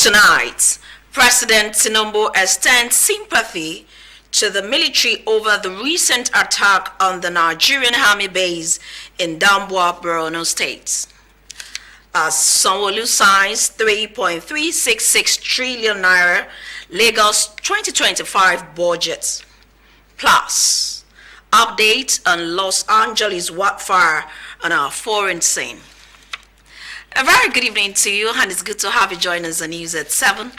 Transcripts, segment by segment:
Tonight, President Tinubu extends sympathy to the military over the recent attack on the Nigerian Army base in Dambuwa, Borno State. As Sanwo-Olu signs 3.366 trillion naira Lagos 2025 budget. Plus, update on Los Angeles wildfire on our foreign scene. A very good evening to you, and it's good to have you join us on News at 7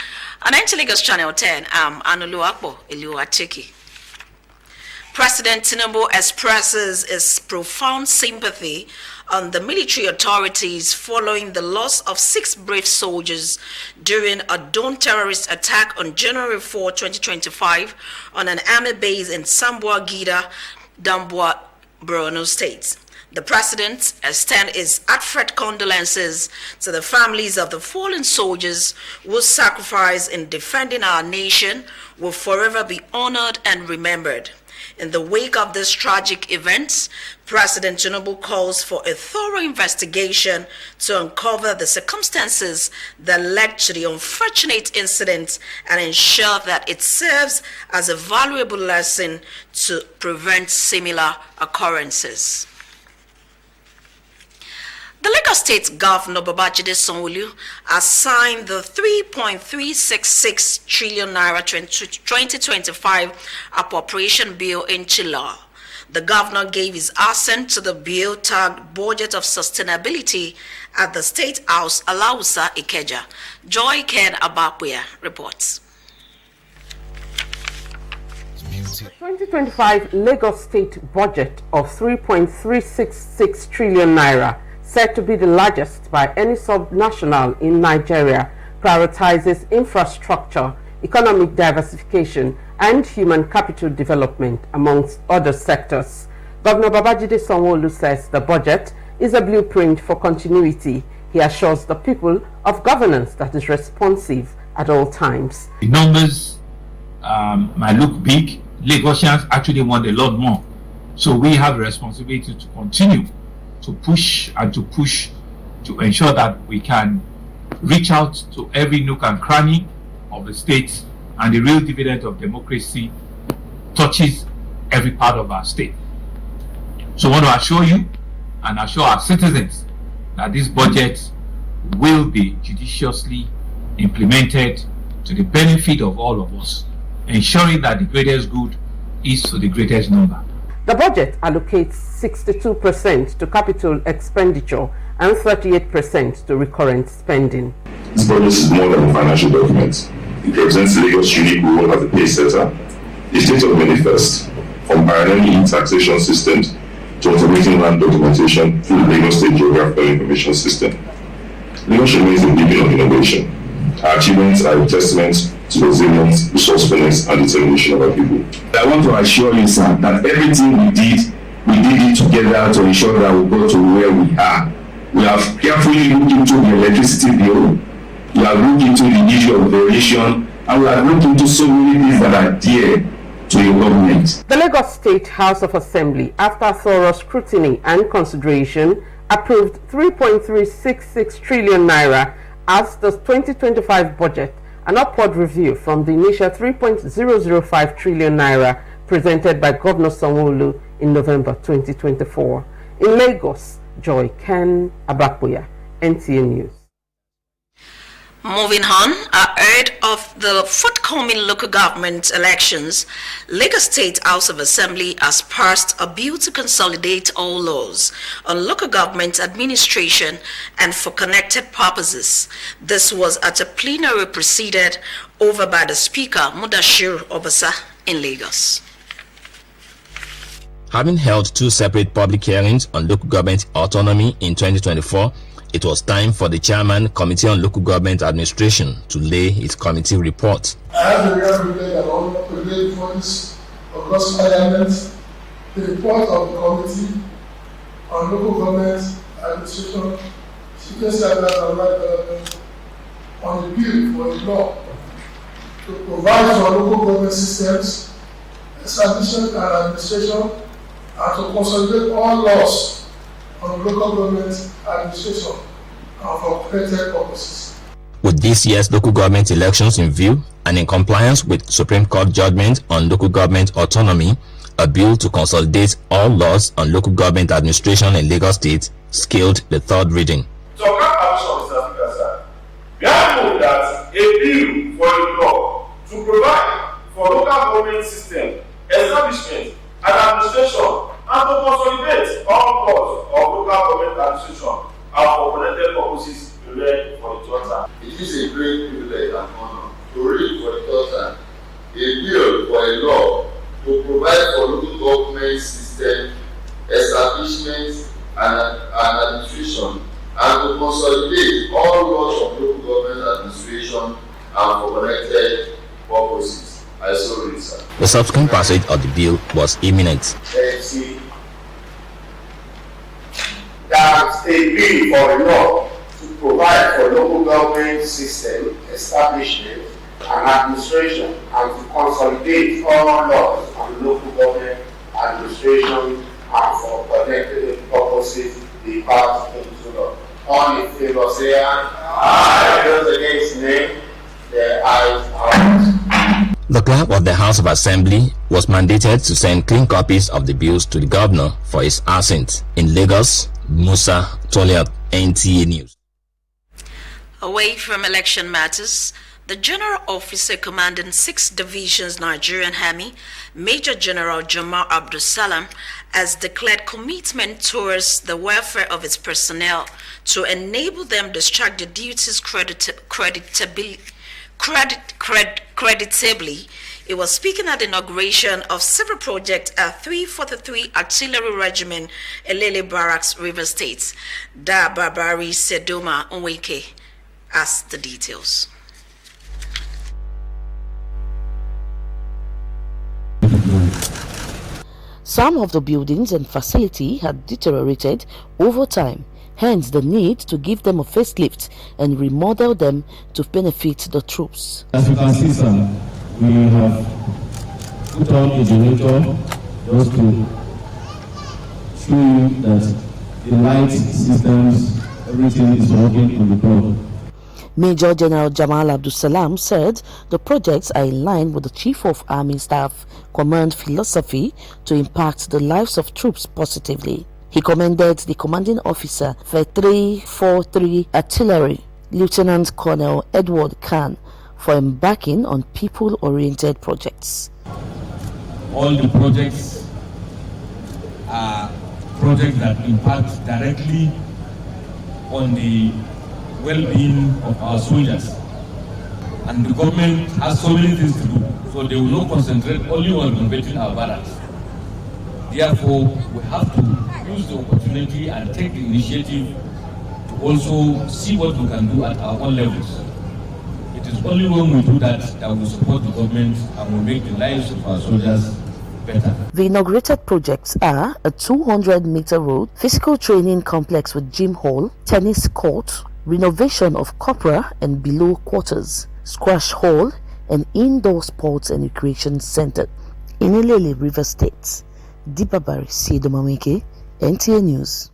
on NT Lagos Channel 10. I'm Anulu Akpo Eliwachiki. President Tinubu expresses his profound sympathy on the military authorities following the loss of 6 brave soldiers during a dawn terrorist attack on January 4, 2025 on an army base in Samboa Gida, Dambuwa, Borno State. The president extends his heartfelt condolences to the families of the fallen soldiers whose sacrifice in defending our nation will forever be honored and remembered. In the wake of this tragic event, President Tinubu calls for a thorough investigation to uncover the circumstances that led to the unfortunate incident and ensure that it serves as a valuable lesson to prevent similar occurrences. The Lagos State Governor Babajide Sanwo-Olu has signed the 3.366 trillion naira 2025 appropriation bill into law. The governor gave his assent to the bill tagged Budget of Sustainability at the State House, Alausa, Ikeja. Joy Ken Abapuya reports. The 2025 Lagos State budget of 3.366 trillion naira, said to be the largest by any subnational in Nigeria, prioritizes infrastructure, economic diversification, and human capital development, amongst other sectors. Governor Babajide Sanwo-Olu says the budget is a blueprint for continuity. He assures the people of governance that is responsive at all times. The numbers might look big. Lagosians actually want a lot more. So we have a responsibility to continue to push to ensure that we can reach out to every nook and cranny of the state, and the real dividend of democracy touches every part of our state. So I want to assure you and assure our citizens that this budget will be judiciously implemented to the benefit of all of us, ensuring that the greatest good is to the greatest number. The budget allocates 62% to capital expenditure and 38% to recurrent spending. This budget is more than a financial document. It represents Lagos' unique role as a pace setter, a state of many firsts, from pioneering e-taxation systems to automating land documentation through the Lagos State Geographical Information System. Lagos remains a beacon of innovation. Our achievements are a testament to the resilience, resourcefulness, and determination of our people. I want to assure you, sir, that everything we did it together to ensure that we go to where we are. We have carefully looked into the electricity bill, we have looked into the issue of variation, and we have looked into so many things that are dear to your government. The Lagos State House of Assembly, after thorough scrutiny and consideration, approved 3.366 trillion naira as the 2025 budget, an upward review from the initial 3.005 trillion naira presented by Governor Sanwo-Olu in November 2024. In Lagos, Joy Ken Abapuya, NTA News. Moving on, ahead of the forthcoming local government elections, Lagos State House of Assembly has passed a bill to consolidate all laws on local government administration and for connected purposes. This was at a plenary presided over by the Speaker, Mudashiru Obasa, in Lagos. Having held 2 separate public hearings on local government autonomy in 2024, it was time for the Chairman, Committee on Local Government Administration, to lay its committee report. I have the real privilege and honor to lay before this august parliament the report of the Committee on Local Government Administration, Security Standards and Right Development on the bill for the law to provide for local government systems, establishment and administration, and to consolidate all laws on local government administration and for connected purposes. With this year's local government elections in view and in compliance with Supreme Court judgment on local government autonomy, a bill to consolidate all laws on local government administration in Lagos State scaled the third reading. So, Mr. Speaker, we have moved that a bill for a law to provide for local government system, establishment, and administration, and to consolidate all laws of local government administration and for connected purposes to read for the third time. It is a great privilege and honor to read for the third time a bill for a law to provide for local government system, establishment, and administration, and to consolidate all laws of local government administration and for connected purposes. I so read, sir. The subsequent passage of the bill was imminent. That a bill for a law to provide for local government system, establishment, and administration, and to consolidate all laws on local government administration and for connected purposes be passed into law. All in favor say aye. Those against nay, the ayes are. The clerk of the House of Assembly was mandated to send clean copies of the bills to the governor for his assent. In Lagos, Musa Toliat, NTA News. Away from election matters, the General Officer commanding 6 Divisions Nigerian Army, Major General Jamal Abdul Salam, has declared commitment towards the welfare of its personnel to enable them discharge their duties creditably. He was speaking at the inauguration of several projects at 343 Artillery Regiment, Elele Barracks, River State. Da Barbari Sedoma Onweke has the details. Some of the buildings and facility had deteriorated over time, hence the need to give them a facelift and remodel them to benefit the troops. As you can see, sir, we have put on a generator just to show you that the light systems, everything is working on the board. Major General Jamal Abdul Salam said the projects are in line with the Chief of Army Staff Command philosophy to impact the lives of troops positively. He commended the commanding officer for 343 Artillery, Lieutenant Colonel Edward Khan, for embarking on people-oriented projects. All the projects are projects that impact directly on the well-being of our soldiers, and the government has so many things to do, so they will not concentrate only on renovating our barracks. Therefore, we have to use the opportunity and take the initiative to also see what we can do at our own levels. It is only when we do that that we support the government and we make the lives of our soldiers better. The inaugurated projects are a 200-meter road, physical training complex with gym hall, tennis court, renovation of corpora and below quarters, squash hall, and indoor sports and recreation center in Elele, River State. Dibabari Sidomameke, NTA News.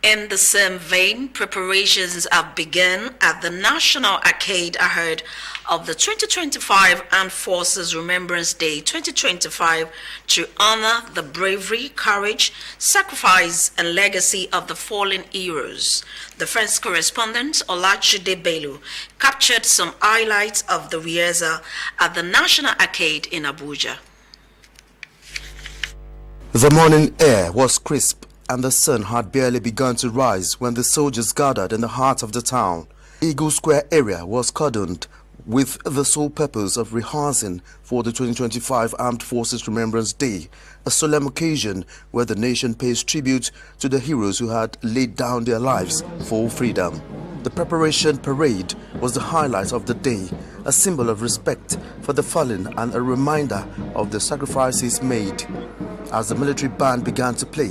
In the same vein, preparations have begun at the National Arcade ahead of the 2025 Armed Forces Remembrance Day 2025 to honor the bravery, courage, sacrifice, and legacy of the fallen heroes. The French correspondent Olajide Bello captured some highlights of the rehearsal at the National Arcade in Abuja. The morning air was crisp, and the sun had barely begun to rise when the soldiers gathered in the heart of the town. Eagle Square area was cordoned with the sole purpose of rehearsing for the 2025 Armed Forces Remembrance Day, a solemn occasion where the nation pays tribute to the heroes who had laid down their lives for freedom. The preparation parade was the highlight of the day, a symbol of respect for the fallen and a reminder of the sacrifices made. As the military band began to play,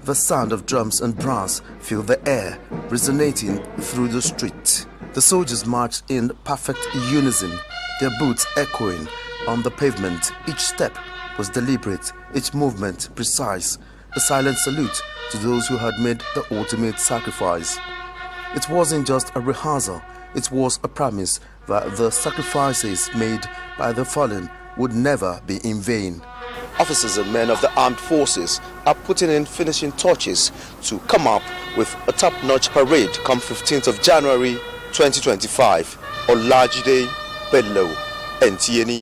the sound of drums and brass filled the air, resonating through the street. The soldiers marched in perfect unison, their boots echoing on the pavement. Each step was deliberate, each movement precise, a silent salute to those who had made the ultimate sacrifice. It wasn't just a rehearsal, it was a promise that the sacrifices made by the fallen would never be in vain. Officers and men of the armed forces are putting in finishing touches to come up with a top-notch parade come 15th of January 2025 on Olajide Bello, NTN.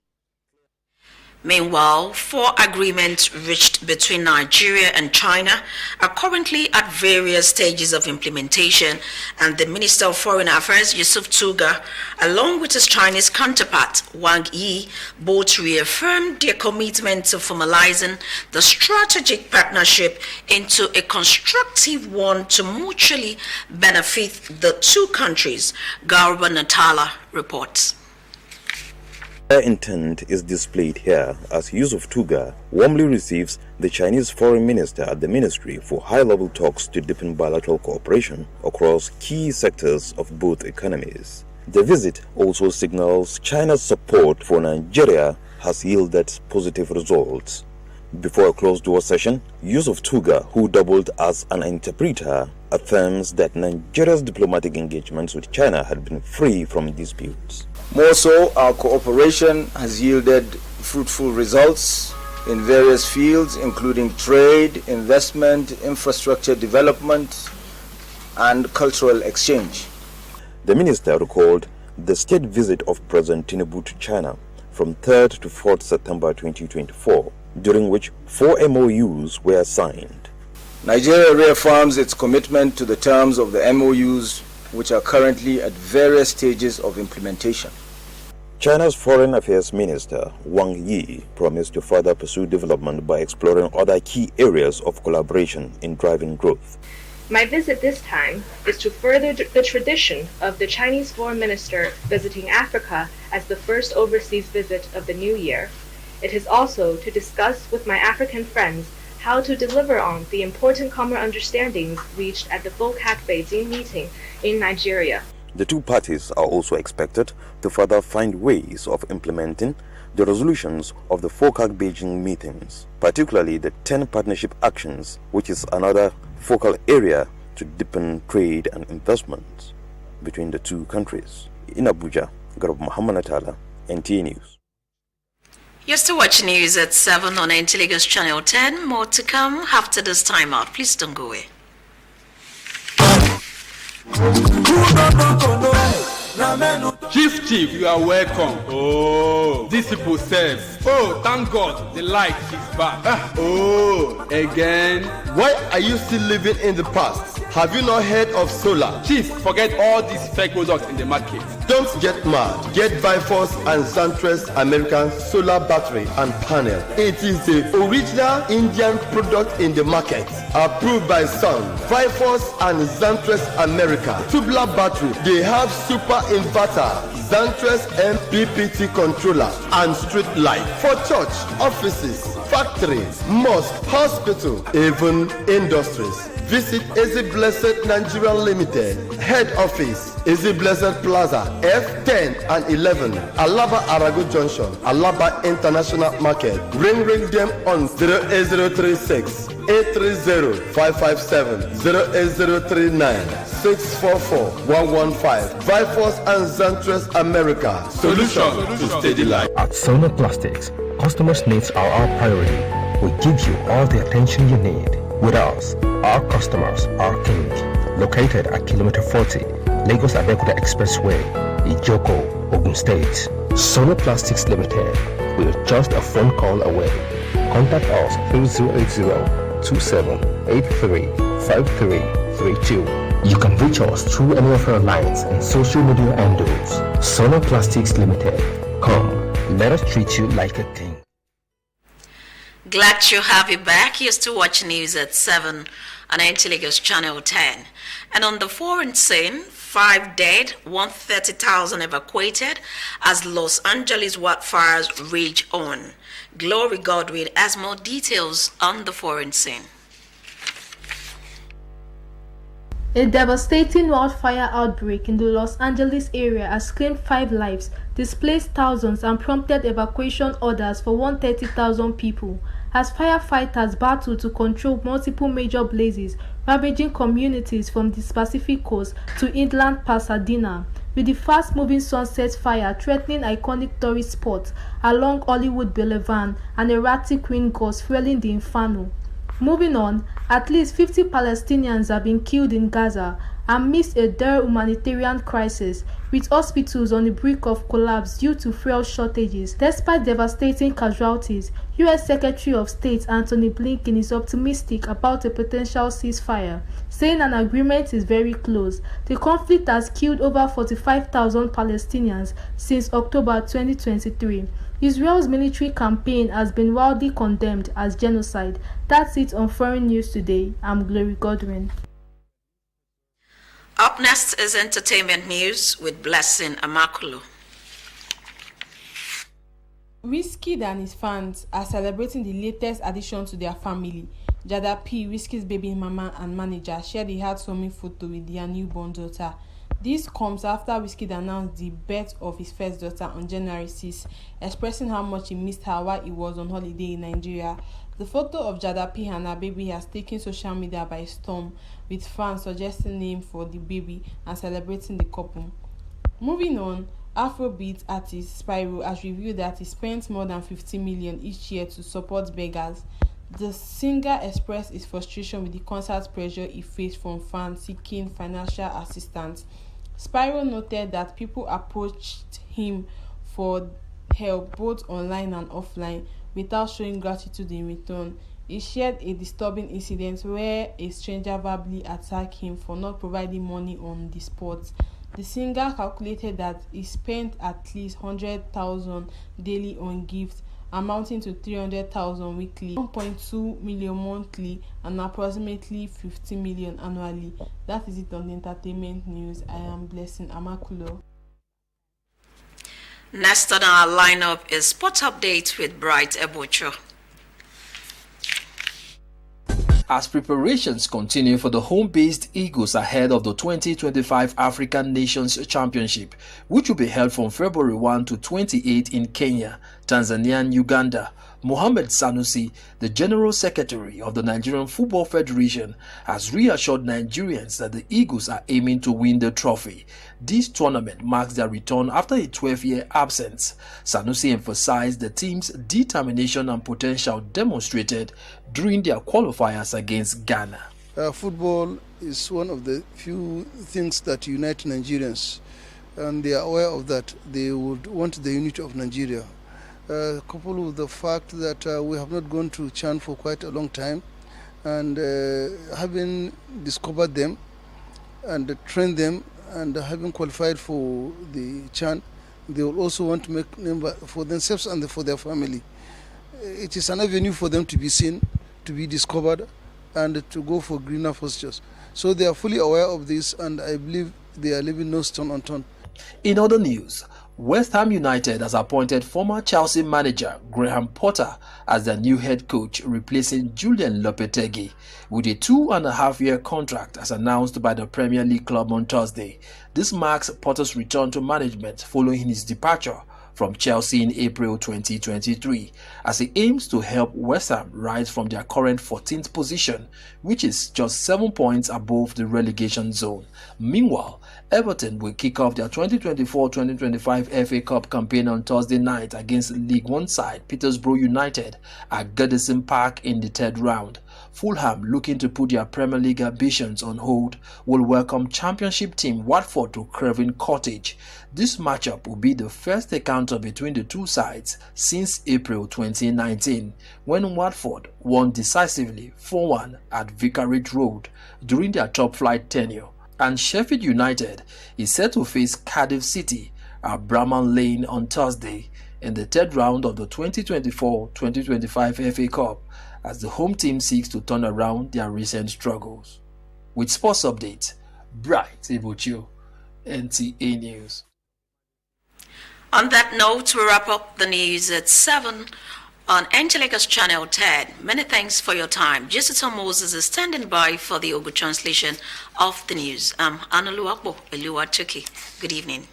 Meanwhile, 4 agreements reached between Nigeria and China are currently at various stages of implementation, and the Minister of Foreign Affairs, Yusuf Tuga, along with his Chinese counterpart, Wang Yi, both reaffirmed their commitment to formalizing the strategic partnership into a constructive one to mutually benefit the two countries, Garba Natala reports. Their intent is displayed here as Yusuf Tuga warmly receives the Chinese foreign minister at the ministry for high-level talks to deepen bilateral cooperation across key sectors of both economies. The visit also signals China's support for Nigeria has yielded positive results. Before a closed-door session, Yusuf Tuga, who doubled as an interpreter, affirms that Nigeria's diplomatic engagements with China had been free from disputes. More so, our cooperation has yielded fruitful results in various fields, including trade, investment, infrastructure development, and cultural exchange. The minister recalled the state visit of President Tinubu to China from 3rd to 4th September 2024, during which 4 MOUs were signed. Nigeria reaffirms its commitment to the terms of the MOUs, which are currently at various stages of implementation. China's Foreign Affairs Minister Wang Yi promised to further pursue development by exploring other key areas of collaboration in driving growth. My visit this time is to further the tradition of the Chinese foreign minister visiting Africa as the first overseas visit of the new year. It is also to discuss with my African friends how to deliver on the important common understandings reached at the FOCAC Beijing meeting in Nigeria. The two parties are also expected to further find ways of implementing the resolutions of the FOCAC Beijing meetings, particularly the 10 partnership actions, which is another focal area to deepen trade and investment between the two countries. In Abuja, Garba Muhammad Natala, NTA News. You're still watching news at 7 on NT Lagos Channel 10. More to come after this time out. Please don't go away. Chief, you are welcome. Oh, this people says. Oh, thank God, the light is back. Oh, again. Why are you still living in the past? Have you not heard of solar? Chief, forget all these fake products in the market. Don't get mad. Get Bifrost and Zantres American solar battery and panel. It is the original Indian product in the market. Approved by Sun. Bifrost and Zantres America. Tubular battery. They have super inverter, Zantres MPPT controller, and street light for church, offices, factories, mosque, hospital, even industries. Visit Easy Blessed Nigeria Limited, head office, Easy Blessed Plaza, F10 and 11, Alaba Arago Junction, Alaba International Market. Ring them on 08036 830 557 08039 644 115. Bifrost and Zantres America. Solution to steady life. At Sono Plastics, customers' needs are our priority. We give you all the attention you need. With us, our customers are king. Located at Kilometer 40, Lagos Abeokuta Expressway, Ijoko, Ogun State. Sono Plastics Limited. We're just a phone call away. Contact us through 080-2783-5332. You can reach us through any of our lines and social media handles. Sono Plastics Limited. Come, let us treat you like a king. Glad to have you back. You're still watching news at 7 on NT Lagos Channel 10. And on the foreign scene, 5 dead, 130,000 evacuated as Los Angeles wildfires rage on. Glory Godwin has more details on the foreign scene. A devastating wildfire outbreak in the Los Angeles area has claimed 5 lives, displaced thousands, and prompted evacuation orders for 130,000 people as firefighters battle to control multiple major blazes ravaging communities from the Pacific coast to inland Pasadena, with the fast-moving Sunset Fire threatening iconic tourist spots along Hollywood Boulevard and erratic wind gusts fueling the inferno. Moving on, at least 50 Palestinians have been killed in Gaza amidst a dire humanitarian crisis, with hospitals on the brink of collapse due to fuel shortages. Despite devastating casualties, U.S. Secretary of State Antony Blinken is optimistic about a potential ceasefire, saying an agreement is very close. The conflict has killed over 45,000 Palestinians since October 2023. Israel's military campaign has been widely condemned as genocide. That's it on Foreign News Today. I'm Glory Godwin. Up next is entertainment news with Blessing Amakulo. Wizkid and his fans are celebrating the latest addition to their family. Jada P, Wizkid's baby mama and manager, shared a heartwarming photo with their newborn daughter. This comes after Wizkid announced the birth of his first daughter on January 6, expressing how much he missed her while he was on holiday in Nigeria. The photo of Jada P and her baby has taken social media by storm, with fans suggesting names for the baby and celebrating the couple. Moving on, Afrobeat artist Spyro has revealed that he spends more than 50 million each year to support beggars. The singer expressed his frustration with the concert pressure he faced from fans seeking financial assistance. Spyro noted that people approached him for help both online and offline without showing gratitude in return. He shared a disturbing incident where a stranger verbally attacked him for not providing money on the spot. The singer calculated that he spent at least 100,000 daily on gifts, amounting to 300,000 weekly, 1.2 million monthly, and approximately 50 million annually. That is it on the entertainment news. I am Blessing Amakulo. Next on our lineup is Sports Update with Bright Ebocho. As preparations continue for the home-based Eagles ahead of the 2025 African Nations Championship, which will be held from February 1 to 28 in Kenya, Tanzania and Uganda, Mohamed Sanusi, the General Secretary of the Nigerian Football Federation, has reassured Nigerians that the Eagles are aiming to win the trophy. This tournament marks their return after a 12-year absence. Sanusi emphasized the team's determination and potential demonstrated during their qualifiers against Ghana. Football is one of the few things that unite Nigerians, and they are aware of that. They would want the unity of Nigeria. Coupled with the fact that we have not gone to CHAN for quite a long time, and having discovered them and trained them and having qualified for the CHAN, they will also want to make name for themselves and for their family. It is an avenue for them to be seen, to be discovered, and to go for greener pastures. So they are fully aware of this, and I believe they are leaving no stone unturned. In other news, West Ham United has appointed former Chelsea manager Graham Potter as their new head coach, replacing Julian Lopetegui with a 2.5-year contract as announced by the Premier League club on Thursday. This marks Potter's return to management following his departure from Chelsea in April 2023, as he aims to help West Ham rise from their current 14th position, which is just 7 points above the relegation zone. Meanwhile, Everton will kick off their 2024-2025 FA Cup campaign on Thursday night against League One side Peterborough United at Goodison Park in the third round. Fulham, looking to put their Premier League ambitions on hold, will welcome Championship team Watford to Craven Cottage. This matchup will be the first encounter between the two sides since April 2019, when Watford won decisively 4-1 at Vicarage Road during their top-flight tenure. And Sheffield United is set to face Cardiff City at Bramall Lane on Thursday in the third round of the 2024-2025 FA Cup, as the home team seeks to turn around their recent struggles. With Sports Update, Bright Ebocho, NTA News. On that note, we wrap up the news at 7 on Angelica's Channel 10. Many thanks for your time. Jessica Moses is standing by for the Ogu translation of the news. I'm Anulu Eluwa-Tuki. Good evening.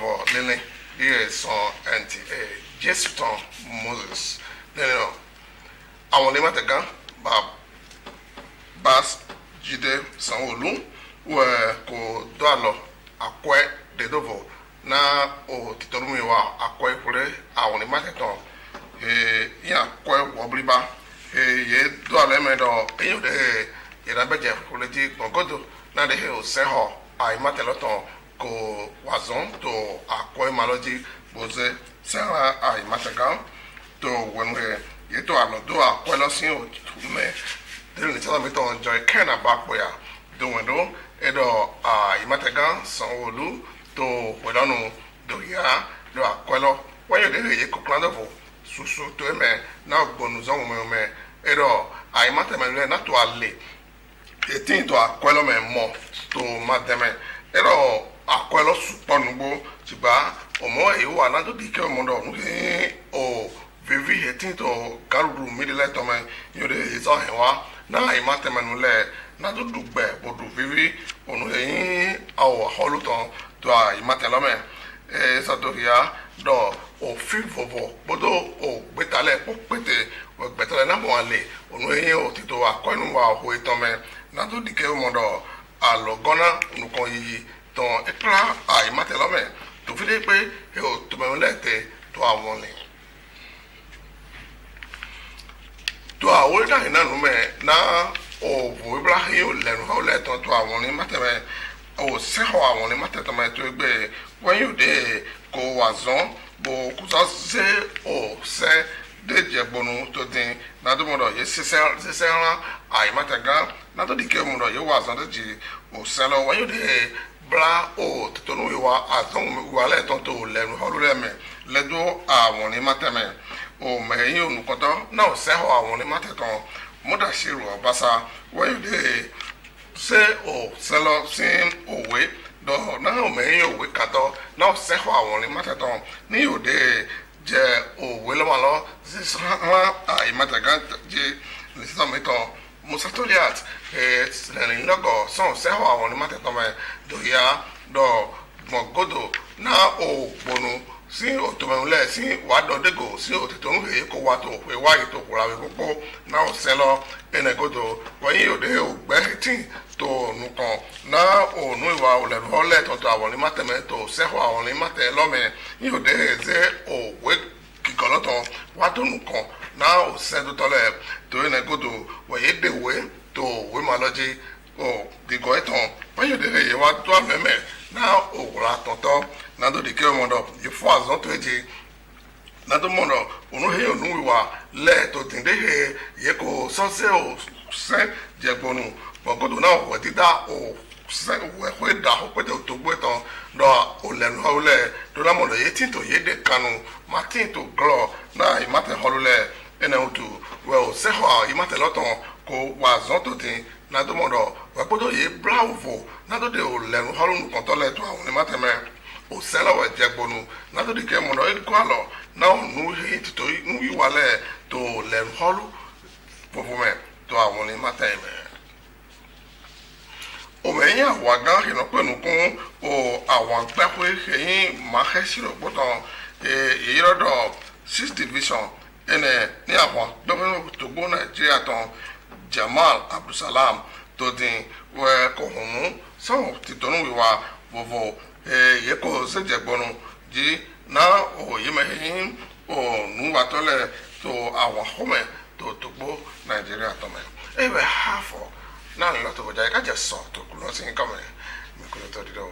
for Lily, here son and Jesuton Moses. Then, I want him at the gun, Bas Jide Sanolu, where go Dalo, Aqua de Dovo, na o Titonumiwa, Aqua Pure, I want him at the tongue. Ya Qua Wobliba, ye do a lemon or any day, Yerabeja, Politi, Bongodo, na the hill, Seho, I Matelaton, go Wazon to Aqua Malogy, Bose, Sarah, I Matagan, to when we get to Alodoa, Quelosin, me. Then tell me to enjoy Kena back where doing do Edo Imatagan, Sanolu, to Wedano, do ya, do Aquelo, when you did a cooklandavo, Susu to a man, now Bonuzon me, Edo, I Mataman not to Ali, a thing to Aquelo me more to Madame, Edo Aquelo Suponubo, Chiba, or more you are not to decay Mondo, oh, Vivi hating to Garu middle letter man, you did his own. Na imate manule na do dugbe bodu vivi onu yin awo holuton to imate lome satoria do o fivovo bodo o betale popete o betale na mo ale onu yin o tito akonu wa ho itome na do dike modo alogona nukon yi ton ekra imate lome to fide pe o to menlete to awon ni to àwọn ìdá iná nu mẹ na òwò ibrahim lẹnu họ lẹtọ to àwọn ní mátẹmẹ ò sẹhọ àwọn ní mátẹtọmẹ tó gbé wọn yóò dé kó wà zọn bó kúta ṣe ò sẹ déjẹgbọnu tó dín nàdúmọdọ yẹ sísẹ rán àyèmátẹgán nàdúdìkẹ mọdọ yẹ wà zọn déjì ò sẹ lọ wọn yóò dé bla ò tètònú ìwà àtọhún ìwà lẹtọ tó lẹnu họ lẹmẹ lẹdọ àwọn ní mátẹmẹ o mẹyin onukọtọ náà sẹhọ àwọn ní mátẹtàn mọdàṣírò ọbaṣá wẹyọdẹ ṣe ò sẹlọ sí òwe dọ náà mẹyin òwe kàtọ náà sẹhọ àwọn ní mátẹtàn ní òde jẹ òwe lọmọlọ sísan àìmátẹgán jẹ lẹsítọmítọ musatoliat lẹrin lọgọ sàn sẹhọ àwọn ní mátẹtàn mẹ dòyà dọ gbọgọdọ náà ò gbọnu sí òtòmẹ̀wòlẹ̀ sí wàdọ̀dẹ́gò sí òtítọ́ ń hèé kó wa tó pé wáyé tó kóra wí pópó náà sẹ́lọ ẹnẹ̀gọ́dọ̀ wọ́nyí òde ògbẹ́hìtì tó nùkàn náà ònú ìwà òlẹ̀rọ̀ọ́lẹ̀ tọ̀tọ̀ àwọn onímọ̀tẹ̀mẹ̀ tó sẹ́họ̀ àwọn onímọ̀tẹ̀ lọ́mẹ̀ ní òde ẹ̀zẹ̀ òwe kíkọ́lọ́tọ̀ wá tó nùkàn náà òsẹ́dọ̀tọ̀lẹ̀ tó ẹnẹ̀gọ́dọ̀ wọ̀nyí dèwé tó òwe màlọ́jì dìgọ́ ẹ̀tàn wọ́nyí òde ẹ̀yẹ wá tó àmẹ́mẹ́ náà òwúrọ̀ àtọ̀tọ̀ nado de keo mondo ye fo azon to eje nado mondo onu he onu wiwa le to tinde he ye ko so se o se je gbonu bogodo na o ti da o se we ho da ho pe to gbo tan do o le no o le do la mondo ye tin to ye de kanu ma tin to glo na i mate holule ene otu we o se ho i mate loton ko wa zon to tin nado mondo we podo ye bravo nado de o le no holun kon to le to awon ni mate me o sela wa jagbonu na to dike mo no e ko alo na nu he to nu yi wale to le holu pofume to awon ni mateme o meya wa gan he no penu kun o awon gba ko eyin ma he siro boton irodo 6 division ene ni awon domo to gbo Nigeria ton Jamal Abdulsalam to din we ko hunu so ti tonu wi wa vovo ye ko se je gbonu ji na o ye mehin o nu wa tole to awon home to gbo Nigeria to me e be halfo na lo to boja ka je so to kulo sin ka me mi ko to di do